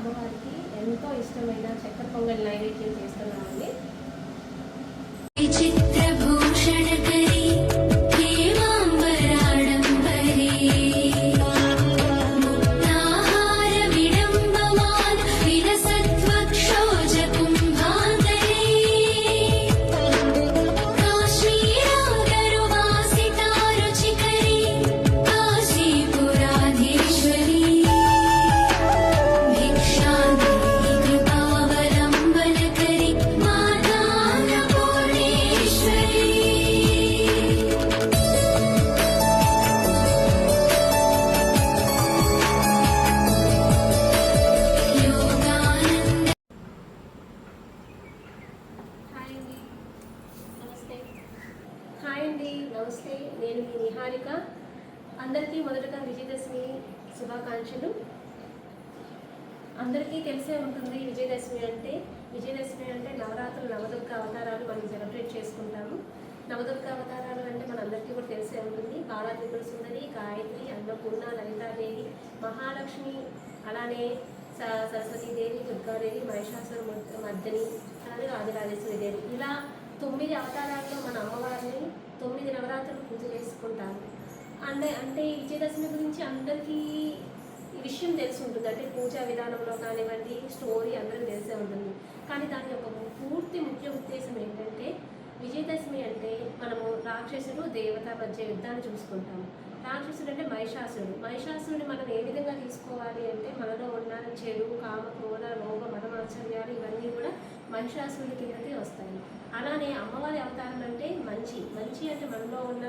అమ్మవారికి ఎంతో ఇష్టమైన చక్కెర పొంగల్ నైవేద్యం చేస్తున్నామండి. నమస్తే, నేను మీ నిహారిక. అందరికీ మొదటగా విజయదశమి శుభాకాంక్షలు. అందరికీ తెలిసే ఉంటుంది విజయదశమి అంటే నవరాత్రులు నవదుర్గ అవతారాలు మనం సెలబ్రేట్ చేసుకుంటాము. నవదుర్గ అవతారాలు అంటే మనందరికీ కూడా తెలిసే ఉంటుంది. బాలా త్రిపుర సుందరి, గాయత్రి, అన్నపూర్ణ, లలితాదేవి, మహాలక్ష్మి, అలానే సరస్వతీదేవి, దుర్గాదేవి, మహిషాసుర మర్దిని, అలానే ఆదిరాజేశ్వరి దేవి. ఇలా 9 అవతారాల్లో మన అమ్మవారిని 9 నవరాత్రులు పూజ చేసుకుంటాము. అంటే ఈ విజయదశమి గురించి అందరికీ ఈ విషయం తెలిసి ఉంటుంది. అంటే పూజా విధానంలో కానివ్వండి, స్టోరీ అందరికీ తెలిసే ఉంటుంది. కానీ దాని యొక్క పూర్తి ముఖ్య ఉద్దేశం ఏంటంటే, విజయదశమి అంటే మనము రాక్షసుడు దేవత మధ్య యుద్ధాన్ని చూసుకుంటాము. రాక్షసుడు అంటే మహిషాసురుడిని మనం ఏ విధంగా తీసుకోవాలి అంటే, మనలో ఉన్న చెడు, కామ, క్రోధ, లోభ, మదమాచర్యాలు ఇవన్నీ కూడా మహిషాసురుడి కిందకే వస్తాయి. అలానే అమ్మవారి అవతారం అంటే మంచి అంటే మనలో ఉన్న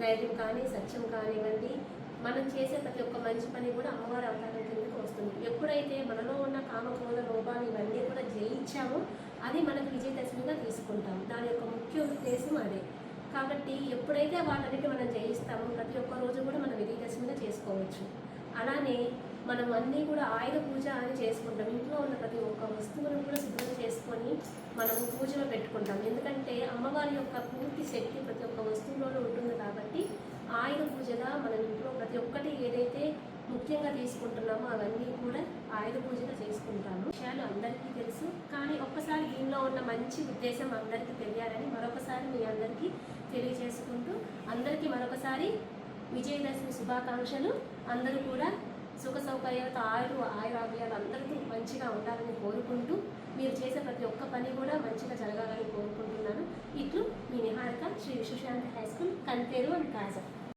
ధైర్యం కానీ, సత్యం కానివ్వండి, మనం చేసే ప్రతి ఒక్క మంచి పని కూడా అమ్మవారి అవతారం కిందకి వస్తుంది. ఎప్పుడైతే మనలో ఉన్న కామ, క్రోధ, లోపాలు ఇవన్నీ కూడా జయించామో అది మనకు విజయదశమిగా తీసుకుంటాము. దాని యొక్క ముఖ్య ఉద్దేశం అదే. కాబట్టి ఎప్పుడైతే వాటన్నిటి మనం జయిస్తామో ప్రతి ఒక్క రోజు కూడా మనం విజయదశమిగా చేసుకోవచ్చు. అలానే మనం అన్నీ కూడా ఆయుధ పూజ అని చేసుకుంటాం. ఇంట్లో ఉన్న ప్రతి ఒక్క వస్తువును కూడా సిద్ధం చేసుకొని మనము పూజలో పెట్టుకుంటాం. ఎందుకంటే అమ్మవారి యొక్క పూర్తి శక్తి ప్రతి ఒక్క వస్తువులోనూ ఉంటుంది. కాబట్టి ఆయుధ పూజగా మనం ఇంట్లో ప్రతి ఒక్కటి ఏదైతే ముఖ్యంగా తీసుకుంటున్నామో అవన్నీ కూడా ఆయుధ పూజగా చేసుకుంటాము. విషయాలు అందరికీ తెలుసు, కానీ ఒక్కసారి దీనిలో ఉన్న మంచి ఉద్దేశం అందరికీ తెలియాలని మరొకసారి మీ అందరికీ తెలియజేసుకుంటూ, అందరికీ మరొకసారి విజయదశమి శుభాకాంక్షలు. అందరూ కూడా సుఖ సౌకర్యాలతో ఆయురారోగ్యాలు అందరికీ మంచిగా ఉండాలని కోరుకుంటూ, మీరు చేసే ప్రతి ఒక్క పని కూడా మంచిగా జరగాలని కోరుకుంటున్నాను. ఇట్లు మీ Niharika, Shri Vishwashanti high school, Kantheru and kaja.